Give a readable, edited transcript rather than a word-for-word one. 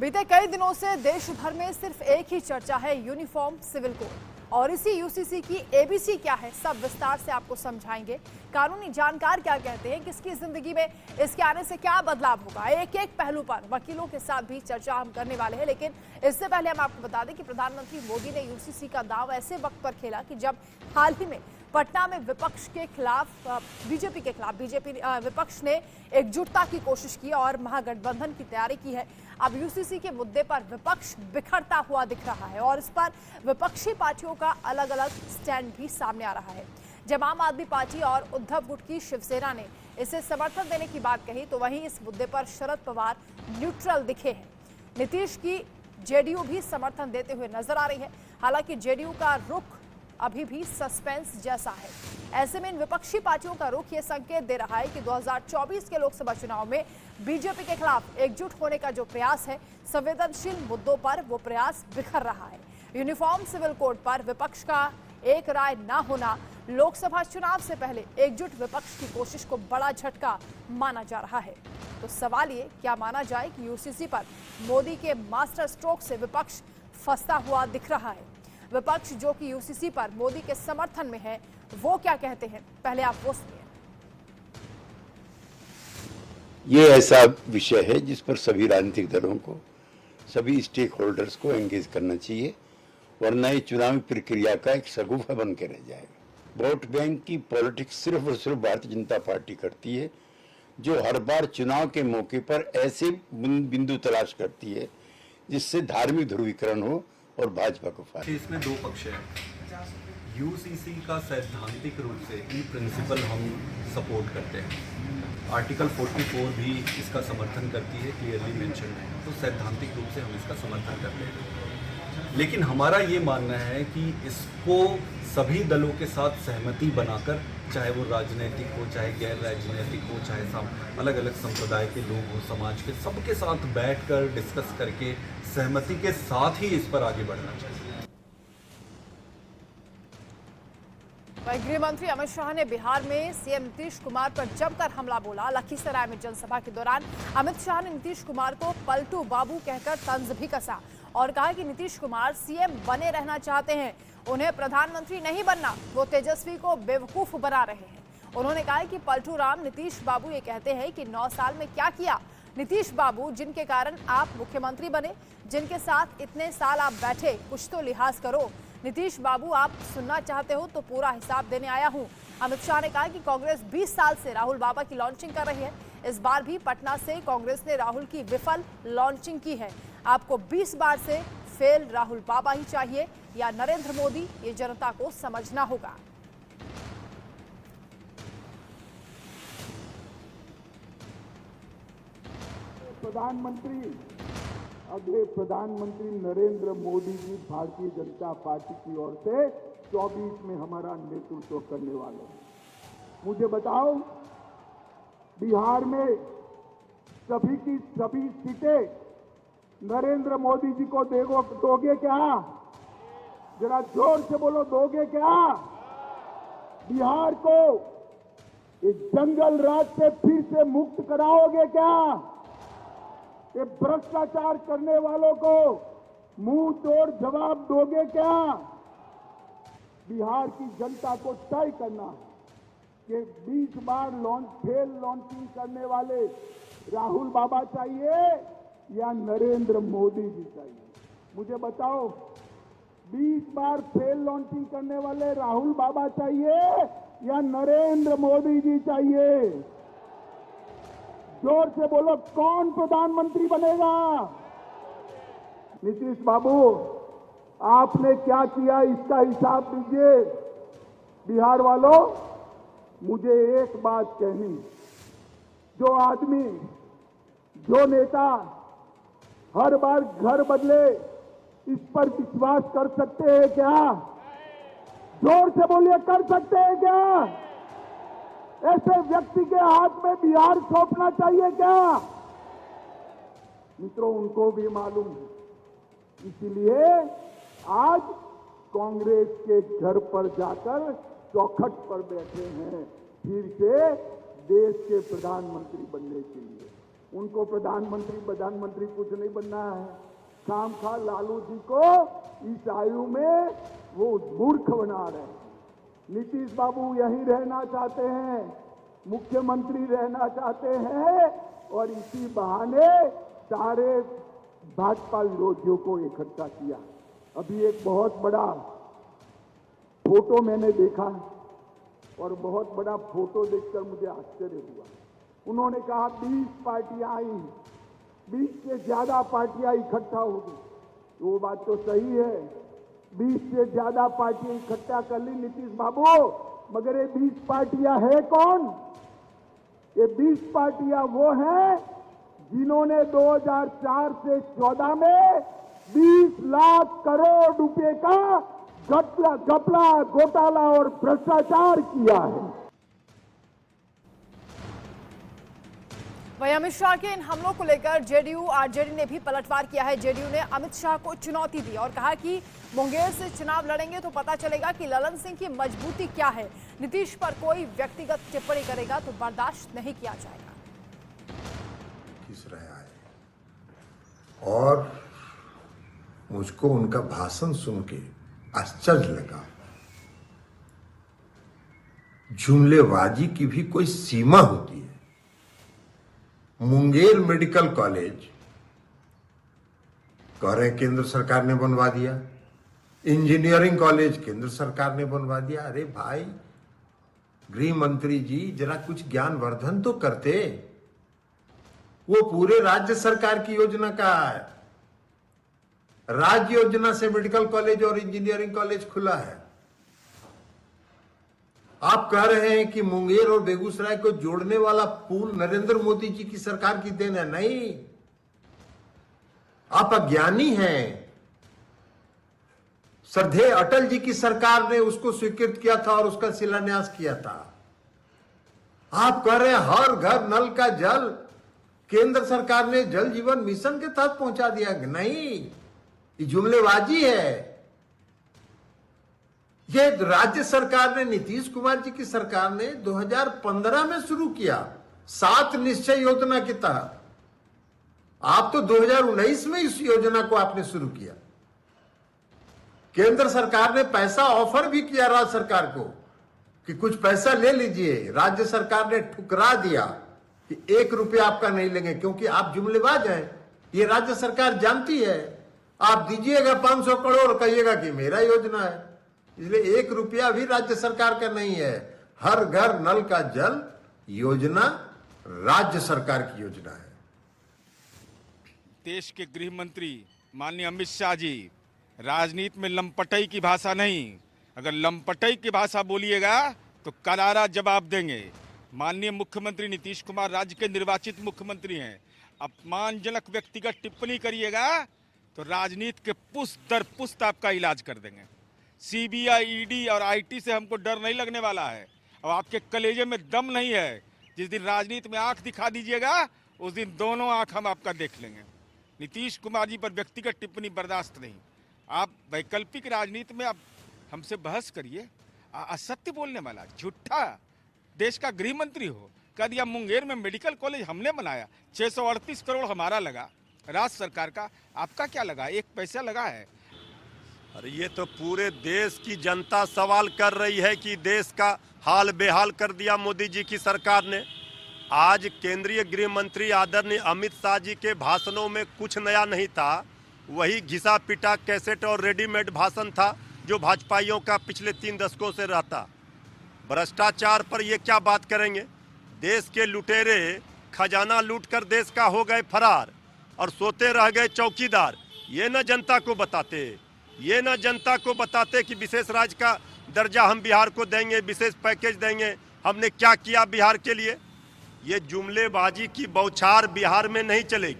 बीते कई दिनों से देश भर में सिर्फ एक ही चर्चा है, यूनिफॉर्म सिविल कोड। और इसी यूसीसी की एबीसी क्या है, सब विस्तार से आपको समझाएंगे। कानूनी जानकार क्या कहते हैं, किसकी जिंदगी में इसके आने से क्या बदलाव होगा, एक एक पहलू पर वकीलों के साथ भी चर्चा हम करने वाले हैं। लेकिन इससे पहले हम आपको बता दें कि प्रधानमंत्री मोदी ने यूसीसी का दांव ऐसे वक्त पर खेला कि जब हाल ही में पटना में विपक्ष के खिलाफ बीजेपी विपक्ष ने एकजुटता की कोशिश की और महागठबंधन की तैयारी की है। अब यूसीसी के मुद्दे पर विपक्ष बिखरता हुआ दिख रहा है और इस पर विपक्षी पार्टियों का अलग अलग स्टैंड भी सामने आ रहा है। जब आम आदमी पार्टी और उद्धव गुट की शिवसेना ने इसे समर्थन देने की बात कही, तो वहीं इस मुद्दे पर शरद पवार न्यूट्रल दिखे हैं। नीतीश की जेडीयू भी समर्थन देते हुए नजर आ रही है। हालांकि जेडीयू का रुख अभी भी सस्पेंस जैसा है। ऐसे में इन विपक्षी पार्टियों का रुख ये संकेत दे रहा है कि 2024 के लोकसभा चुनाव में बीजेपी के खिलाफ एकजुट होने का जो प्रयास है, संवेदनशील मुद्दों पर वो प्रयास बिखर रहा है। यूनिफॉर्म सिविल कोड पर विपक्ष का एक राय न होना लोकसभा चुनाव से पहले एकजुट विपक्ष की कोशिश को बड़ा झटका माना जा रहा है। तो सवाल ये क्या माना जाए कि यूसीसी पर मोदी के मास्टर स्ट्रोक से विपक्ष फंसता हुआ दिख रहा है। विपक्ष जो कि यूसीसी पर मोदी के समर्थन में है, वो क्या कहते हैं, पहले आप वो सुनिए। ये ऐसा विषय है जिस पर सभी राजनीतिक दलों को, सभी स्टेक होल्डर्स को एंगेज करना चाहिए, वरना ये चुनावी प्रक्रिया का एक शगुफा बन के रह जाएगा। वोट बैंक की पॉलिटिक्स सिर्फ और सिर्फ भारतीय जनता पार्टी करती है, जो हर बार चुनाव के मौके पर ऐसे बिंदु तलाश करती है जिससे धार्मिक ध्रुवीकरण हो और भाजपा को फायदा। इसमें दो पक्ष है। यूसीसी का सैद्धांतिक रूप से इन प्रिंसिपल हम सपोर्ट करते हैं। आर्टिकल 44 भी इसका समर्थन करती है, क्लियरली मेंशन है, तो सैद्धांतिक रूप से हम इसका समर्थन करते हैं। लेकिन हमारा ये मानना है कि इसको सभी दलों के साथ सहमति बनाकर, चाहे वो राजनीतिक हो, चाहे गैर राजनीतिक हो, चाहे अलग अलग संप्रदाय के लोग हो, समाज के सबके साथ बैठकर डिस्कस करके सहमति के साथ ही इस पर आगे बढ़ना चाहिए। गृह मंत्री अमित शाह ने बिहार में सीएम नीतीश कुमार पर जमकर हमला बोला। लखीसराय में जनसभा के दौरान अमित शाह ने नीतीश कुमार को पलटू बाबू कहकर तंज भी कसा और कहा कि नीतीश कुमार सीएम बने रहना चाहते हैं, उन्हें प्रधानमंत्री नहीं बनना, वो तेजस्वी को बेवकूफ बना रहे हैं। उन्होंने कहा कि पलटू राम नीतीश बाबू ये कहते हैं कि 9 साल में क्या किया। नीतीश बाबू जिनके कारण आप मुख्यमंत्री बने, जिनके साथ इतने साल आप बैठे, कुछ तो लिहाज करो। नीतीश बाबू, आप सुनना चाहते हो तो पूरा हिसाब देने आया हूं। अमित शाह ने कहा कि कांग्रेस 20 साल से राहुल बाबा की लॉन्चिंग कर रही है। इस बार भी पटना से कांग्रेस ने राहुल की विफल लॉन्चिंग की है। आपको 20 बार से फेल राहुल बाबा ही चाहिए या नरेंद्र मोदी, ये जनता को समझना होगा। अगले प्रधानमंत्री नरेंद्र मोदी जी भारतीय जनता पार्टी की ओर से 24 में हमारा नेतृत्व करने वाले हैं। मुझे बताओ, बिहार में सभी की सभी सीटें नरेंद्र मोदी जी को दोगे क्या? जरा जोर से बोलो, दोगे क्या? बिहार को इस जंगल राज से फिर से मुक्त कराओगे क्या? ये भ्रष्टाचार करने वालों को मुंह तोड़ जवाब दोगे क्या? बिहार की जनता को तय करना कि 20 बार फेल लॉन्चिंग करने वाले राहुल बाबा चाहिए या नरेंद्र मोदी जी चाहिए। मुझे बताओ, 20 बार फेल लॉन्चिंग करने वाले राहुल बाबा चाहिए या नरेंद्र मोदी जी चाहिए? जोर से बोलो, कौन प्रधानमंत्री बनेगा? नीतीश बाबू, आपने क्या किया इसका हिसाब दीजिए। बिहार वालों, मुझे एक बात कहनी, जो आदमी, जो नेता हर बार घर बदले, इस पर विश्वास कर सकते हैं क्या? जोर से बोलिए, कर सकते हैं क्या? ऐसे व्यक्ति के हाथ में बिहार सौंपना चाहिए क्या? मित्रों, उनको भी मालूम है। इसलिए आज कांग्रेस के घर पर जाकर चौखट पर बैठे हैं, फिर से देश के प्रधानमंत्री बनने के लिए। उनको प्रधानमंत्री कुछ नहीं बनना है। शाम खा लालू जी को इस आयु में वो मूर्ख बना रहे हैं। नीतीश बाबू यहीं रहना चाहते हैं, मुख्यमंत्री रहना चाहते हैं और इसी बहाने सारे भाजपा विरोधियों को इकट्ठा किया। अभी एक बहुत बड़ा फोटो मैंने देखा और बहुत बड़ा फोटो देखकर मुझे आश्चर्य हुआ। उन्होंने कहा 20 पार्टियां आई, 20 से ज्यादा पार्टियां इकट्ठा होगी। वो बात तो सही है, 20 से ज्यादा पार्टियां इकट्ठा कर ली नीतीश बाबू, मगर ये 20 पार्टियां है कौन? ये 20 पार्टियां वो हैं जिन्होंने 2004 से 14 में 20 लाख करोड़ रुपए का घपला, घोटाला और भ्रष्टाचार किया है। वहीं अमित शाह के इन हमलों को लेकर जेडीयू आरजेडी ने भी पलटवार किया है। जेडीयू ने अमित शाह को चुनौती दी और कहा कि मुंगेर से चुनाव लड़ेंगे तो पता चलेगा कि ललन सिंह की मजबूती क्या है। नीतीश पर कोई व्यक्तिगत टिप्पणी करेगा तो बर्दाश्त नहीं किया जाएगा। किस रहा है और मुझको उनका भाषण सुन के आश्चर्य लगा। जुमलेबाजी की भी कोई सीमा होती है। मुंगेर मेडिकल कॉलेज कह रहे केंद्र सरकार ने बनवा दिया, इंजीनियरिंग कॉलेज केंद्र सरकार ने बनवा दिया। अरे भाई गृह मंत्री जी जरा कुछ ज्ञानवर्धन तो करते। वो पूरे राज्य सरकार की योजना का है। राज्य योजना से मेडिकल कॉलेज और इंजीनियरिंग कॉलेज खुला है। आप कह रहे हैं कि मुंगेर और बेगूसराय को जोड़ने वाला पुल नरेंद्र मोदी जी की सरकार की देन है। नहीं, आप अज्ञानी हैं। श्रद्धेय अटल जी की सरकार ने उसको स्वीकृत किया था और उसका शिलान्यास किया था। आप कह रहे हैं हर घर नल का जल केंद्र सरकार ने जल जीवन मिशन के तहत पहुंचा दिया। नहीं, ये जुमलेबाजी है। ये राज्य सरकार ने, नीतीश कुमार जी की सरकार ने 2015 में शुरू किया 7 निश्चय योजना के तहत। आप तो 2019 में इस योजना को आपने शुरू किया। केंद्र सरकार ने पैसा ऑफर भी किया राज्य सरकार को कि कुछ पैसा ले लीजिए। राज्य सरकार ने ठुकरा दिया कि 1 रुपया आपका नहीं लेंगे, क्योंकि आप जुमलेबाज हैं। ये राज्य सरकार जानती है। आप दीजिएगा 500 करोड़, कहिएगा कि मेरा योजना है, इसलिए 1 रुपया भी राज्य सरकार का नहीं है। हर घर नल का जल योजना राज्य सरकार की योजना है। देश के गृह मंत्री माननीय अमित शाह जी, राजनीति में लंपटई की भाषा नहीं, अगर लंपटई की भाषा बोलिएगा तो करारा जवाब देंगे। माननीय मुख्यमंत्री नीतीश कुमार राज्य के निर्वाचित मुख्यमंत्री हैं। अपमानजनक व्यक्तिगत टिप्पणी करिएगा तो राजनीति के पुष्ट दर पुष्ट आपका इलाज कर देंगे। सीबीआई, ईडी और आईटी से हमको डर नहीं लगने वाला है। अब आपके कलेजे में दम नहीं है। जिस दिन राजनीति में आंख दिखा दीजिएगा उस दिन दोनों आंख हम आपका देख लेंगे। नीतीश कुमार जी पर व्यक्तिगत टिप्पणी बर्दाश्त नहीं। आप वैकल्पिक राजनीति में आप हमसे बहस करिए। असत्य बोलने वाला, झूठा देश का गृह मंत्री हो, कह दिया मुंगेर में मेडिकल कॉलेज हमने बनाया, 638 करोड़ हमारा लगा, राज्य सरकार का आपका क्या लगा? 1 पैसा लगा है? अरे ये तो पूरे देश की जनता सवाल कर रही है कि देश का हाल बेहाल कर दिया मोदी जी की सरकार ने। आज केंद्रीय गृह मंत्री आदरणीय अमित शाह जी के भाषणों में कुछ नया नहीं था। वही घिसा पिटा कैसेट और रेडीमेड भाषण था जो भाजपाइयों का पिछले 3 दशकों से रहता। भ्रष्टाचार पर ये क्या बात करेंगे? देश के लुटेरे खजाना लूट कर देश का हो गए फरार और सोते रह गए चौकीदार। ये न जनता को बताते कि विशेष राज्य का दर्जा हम बिहार को देंगे, विशेष पैकेज देंगे, हमने क्या किया बिहार के लिए। ये जुमलेबाजी की बौछार बिहार में नहीं चलेगी।